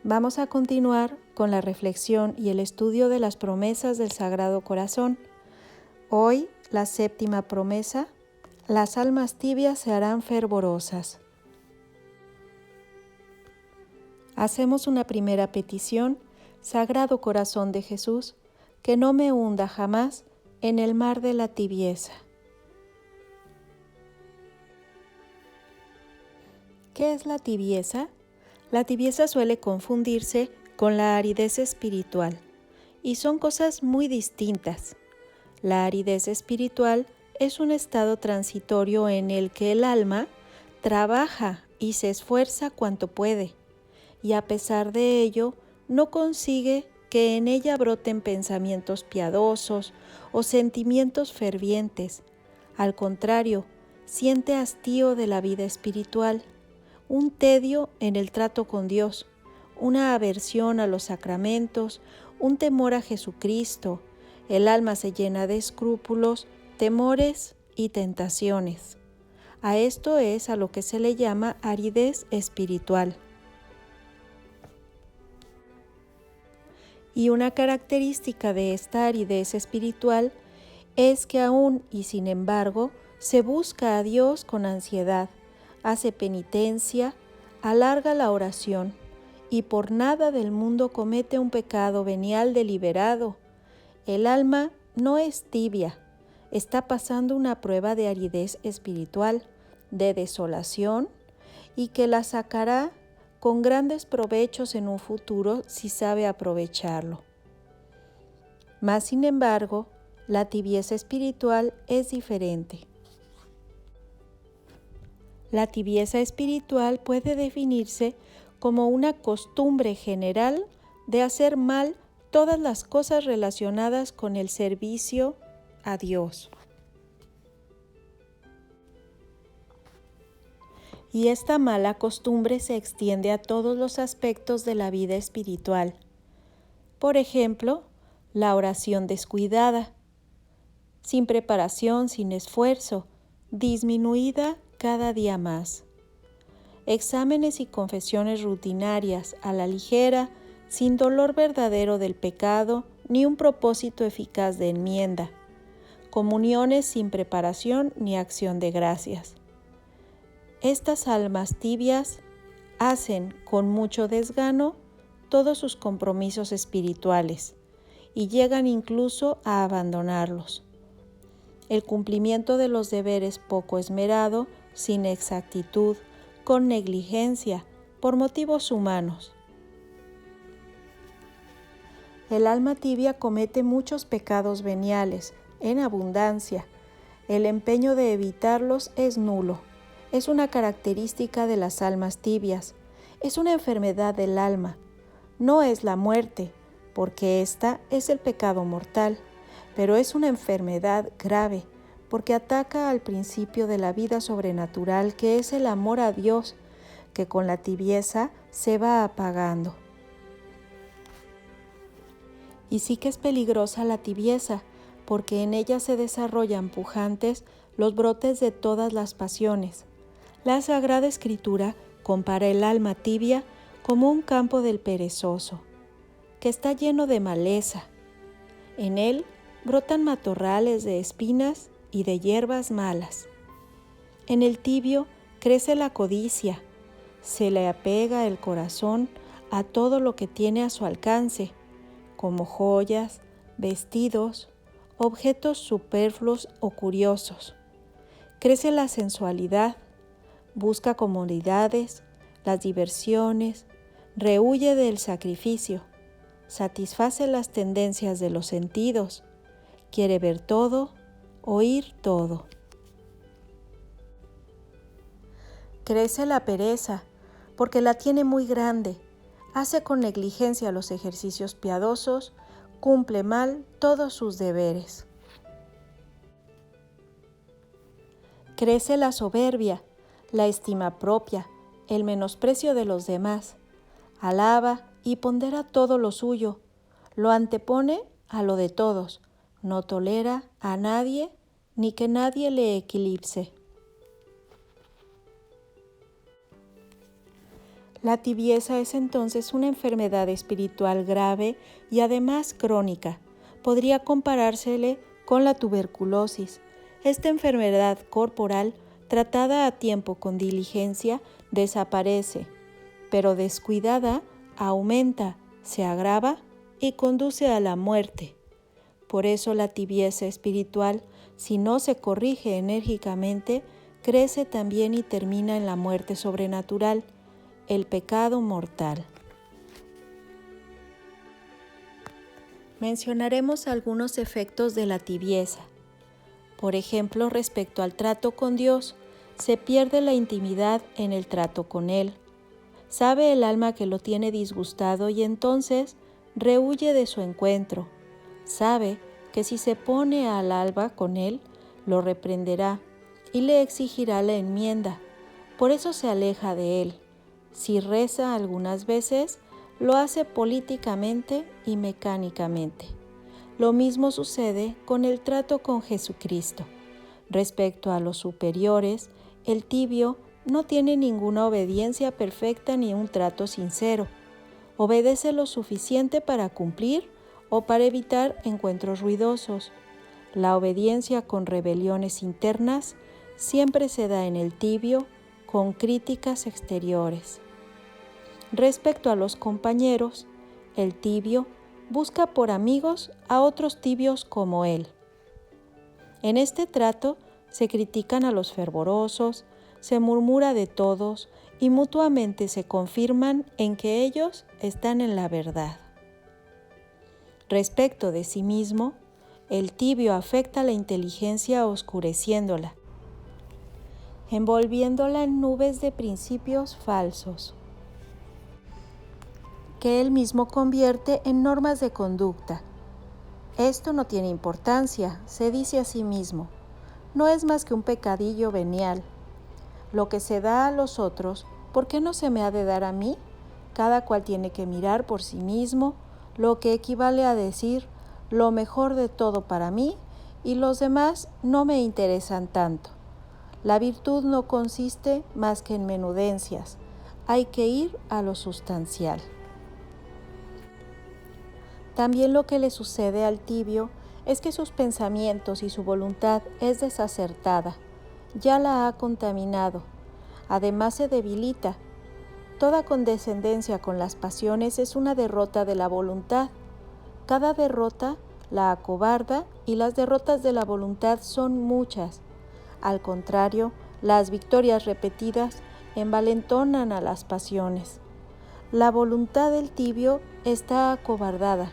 Vamos a continuar con la reflexión y el estudio de las promesas del Sagrado Corazón. Hoy, la séptima promesa: las almas tibias se harán fervorosas. Hacemos una primera petición: Sagrado Corazón de Jesús, que no me hunda jamás en el mar de la tibieza. ¿Qué es la tibieza? La tibieza suele confundirse con la aridez espiritual, y son cosas muy distintas. La aridez espiritual es un estado transitorio en el que el alma trabaja y se esfuerza cuanto puede, y a pesar de ello no consigue que en ella broten pensamientos piadosos o sentimientos fervientes. Al contrario, siente hastío de la vida espiritual, un tedio en el trato con Dios, una aversión a los sacramentos, un temor a Jesucristo. El alma se llena de escrúpulos, temores y tentaciones. A esto es a lo que se le llama aridez espiritual. Y una característica de esta aridez espiritual es que aún y sin embargo se busca a Dios con ansiedad, hace penitencia, alarga la oración y por nada del mundo comete un pecado venial deliberado. El alma no es tibia, está pasando una prueba de aridez espiritual, de desolación, y que la sacará con grandes provechos en un futuro si sabe aprovecharlo. Mas, sin embargo, la tibieza espiritual es diferente. La tibieza espiritual puede definirse como una costumbre general de hacer mal todas las cosas relacionadas con el servicio a Dios. Y esta mala costumbre se extiende a todos los aspectos de la vida espiritual. Por ejemplo, la oración descuidada, sin preparación, sin esfuerzo, disminuida cada día más. Exámenes y confesiones rutinarias a la ligera, sin dolor verdadero del pecado ni un propósito eficaz de enmienda. Comuniones sin preparación ni acción de gracias. Estas almas tibias hacen con mucho desgano todos sus compromisos espirituales y llegan incluso a abandonarlos. El cumplimiento de los deberes poco esmerado, sin exactitud, con negligencia, por motivos humanos. El alma tibia comete muchos pecados veniales, en abundancia. El empeño de evitarlos es nulo. Es una característica de las almas tibias. Es una enfermedad del alma. No es la muerte, porque esta es el pecado mortal, pero es una enfermedad grave, porque ataca al principio de la vida sobrenatural, que es el amor a Dios, que con la tibieza se va apagando. Y sí que es peligrosa la tibieza, porque en ella se desarrollan pujantes los brotes de todas las pasiones. La Sagrada Escritura compara el alma tibia como un campo del perezoso, que está lleno de maleza. En él brotan matorrales de espinas y de hierbas malas. En el tibio crece la codicia, se le apega el corazón a todo lo que tiene a su alcance, como joyas, vestidos, objetos superfluos o curiosos. Crece la sensualidad, busca comodidades, las diversiones, rehuye del sacrificio, satisface las tendencias de los sentidos, quiere ver todo, oír todo. Crece la pereza, porque la tiene muy grande, hace con negligencia los ejercicios piadosos, cumple mal todos sus deberes. Crece la soberbia, la estima propia, el menosprecio de los demás, alaba y pondera todo lo suyo, lo antepone a lo de todos, no tolera a nadie ni que nadie le eclipse. La tibieza es entonces una enfermedad espiritual grave y además crónica. Podría comparársele con la tuberculosis. Esta enfermedad corporal, tratada a tiempo con diligencia, desaparece, pero descuidada, aumenta, se agrava y conduce a la muerte. Por eso la tibieza espiritual, si no se corrige enérgicamente, crece también y termina en la muerte sobrenatural, el pecado mortal. Mencionaremos algunos efectos de la tibieza. Por ejemplo, respecto al trato con Dios, se pierde la intimidad en el trato con Él. Sabe el alma que lo tiene disgustado y entonces rehuye de su encuentro. Sabe que si se pone al alba con Él, lo reprenderá y le exigirá la enmienda. Por eso se aleja de Él. Si reza algunas veces, lo hace políticamente y mecánicamente. Lo mismo sucede con el trato con Jesucristo. Respecto a los superiores, el tibio no tiene ninguna obediencia perfecta ni un trato sincero. Obedece lo suficiente para cumplir o para evitar encuentros ruidosos. La obediencia con rebeliones internas siempre se da en el tibio, con críticas exteriores. Respecto a los compañeros, el tibio busca por amigos a otros tibios como él. En este trato se critican a los fervorosos, se murmura de todos y mutuamente se confirman en que ellos están en la verdad. Respecto de sí mismo, el tibio afecta la inteligencia oscureciéndola, envolviéndola en nubes de principios falsos, que él mismo convierte en normas de conducta. Esto no tiene importancia, se dice a sí mismo. No es más que un pecadillo venial. Lo que se da a los otros, ¿por qué no se me ha de dar a mí? Cada cual tiene que mirar por sí mismo, lo que equivale a decir lo mejor de todo para mí y los demás no me interesan tanto. La virtud no consiste más que en menudencias. Hay que ir a lo sustancial. También lo que le sucede al tibio es que sus pensamientos y su voluntad es desacertada, ya la ha contaminado. Además se debilita. Toda condescendencia con las pasiones es una derrota de la voluntad. Cada derrota la acobarda y las derrotas de la voluntad son muchas. Al contrario, las victorias repetidas envalentonan a las pasiones. La voluntad del tibio está acobardada.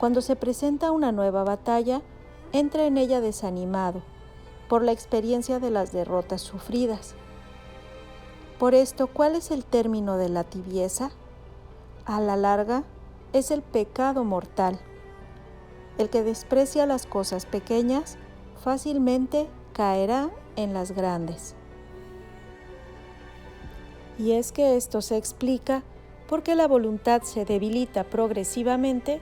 Cuando se presenta una nueva batalla, entra en ella desanimado por la experiencia de las derrotas sufridas. Por esto, ¿cuál es el término de la tibieza? A la larga, es el pecado mortal. El que desprecia las cosas pequeñas, fácilmente caerá en las grandes. Y es que esto se explica porque la voluntad se debilita progresivamente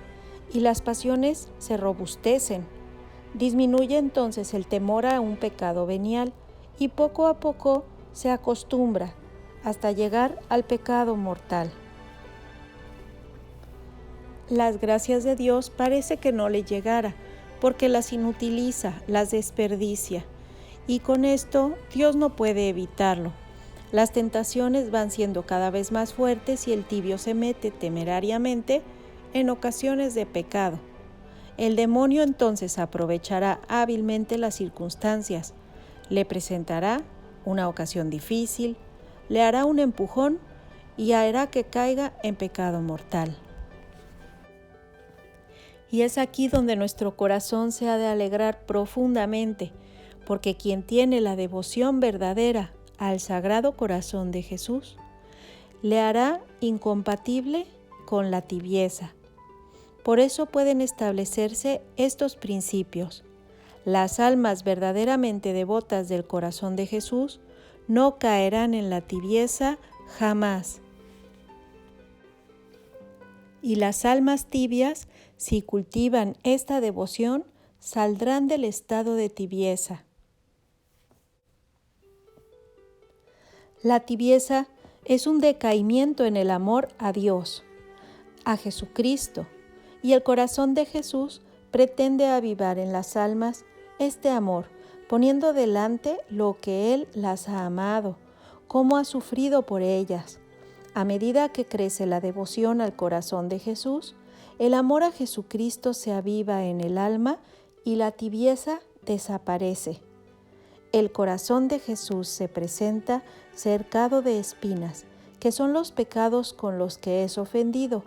y las pasiones se robustecen. Disminuye entonces el temor a un pecado venial y poco a poco se acostumbra hasta llegar al pecado mortal. Las gracias de Dios parece que no le llegara, porque las inutiliza, las desperdicia, y con esto Dios no puede evitarlo. Las tentaciones van siendo cada vez más fuertes y el tibio se mete temerariamente en ocasiones de pecado. El demonio entonces aprovechará hábilmente las circunstancias, le presentará una ocasión difícil, le hará un empujón y hará que caiga en pecado mortal. Y es aquí donde nuestro corazón se ha de alegrar profundamente, porque quien tiene la devoción verdadera al Sagrado Corazón de Jesús, le hará incompatible con la tibieza. Por eso pueden establecerse estos principios. Las almas verdaderamente devotas del corazón de Jesús no caerán en la tibieza jamás. Y las almas tibias, si cultivan esta devoción, saldrán del estado de tibieza. La tibieza es un decaimiento en el amor a Dios, a Jesucristo, y el corazón de Jesús pretende avivar en las almas este amor, poniendo delante lo que Él las ha amado, cómo ha sufrido por ellas. A medida que crece la devoción al corazón de Jesús, el amor a Jesucristo se aviva en el alma y la tibieza desaparece. El corazón de Jesús se presenta cercado de espinas, que son los pecados con los que es ofendido,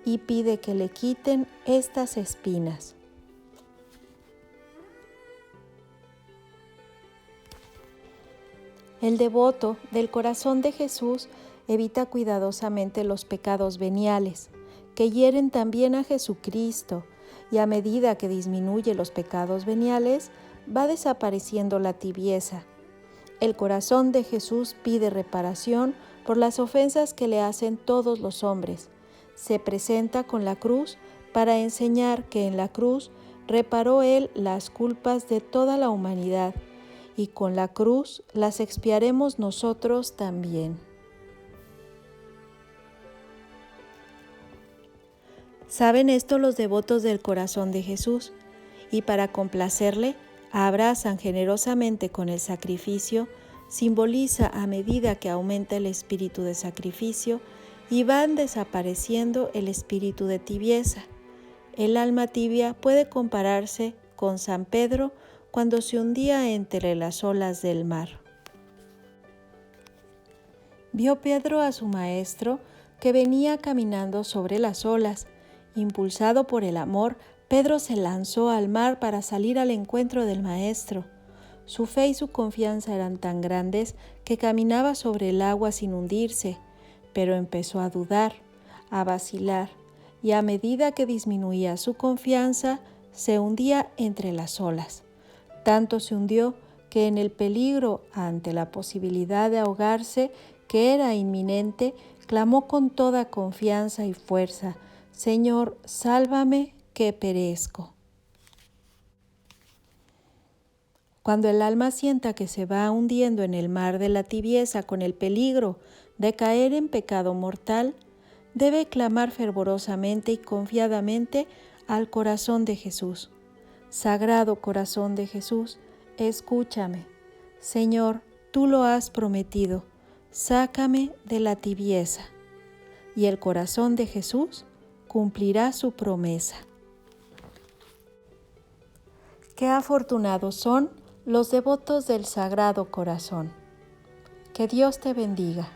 y pide que le quiten estas espinas. El devoto del corazón de Jesús evita cuidadosamente los pecados veniales, que hieren también a Jesucristo, y a medida que disminuye los pecados veniales, va desapareciendo la tibieza. El corazón de Jesús pide reparación por las ofensas que le hacen todos los hombres. Se presenta con la cruz para enseñar que en la cruz reparó Él las culpas de toda la humanidad, y con la cruz las expiaremos nosotros también. Saben esto los devotos del corazón de Jesús, y para complacerle, abrazan generosamente con el sacrificio, simboliza a medida que aumenta el espíritu de sacrificio y van desapareciendo el espíritu de tibieza. El alma tibia puede compararse con San Pedro cuando se hundía entre las olas del mar. Vio Pedro a su maestro que venía caminando sobre las olas. Impulsado por el amor, Pedro se lanzó al mar para salir al encuentro del Maestro. Su fe y su confianza eran tan grandes que caminaba sobre el agua sin hundirse, pero empezó a dudar, a vacilar, y a medida que disminuía su confianza, se hundía entre las olas. Tanto se hundió que en el peligro ante la posibilidad de ahogarse, que era inminente, clamó con toda confianza y fuerza: «Señor, sálvame, que perezco». Cuando el alma sienta que se va hundiendo en el mar de la tibieza con el peligro de caer en pecado mortal, debe clamar fervorosamente y confiadamente al corazón de Jesús: «Sagrado corazón de Jesús, escúchame. Señor, tú lo has prometido, sácame de la tibieza». Y el corazón de Jesús cumplirá su promesa. Qué afortunados son los devotos del Sagrado Corazón. Que Dios te bendiga.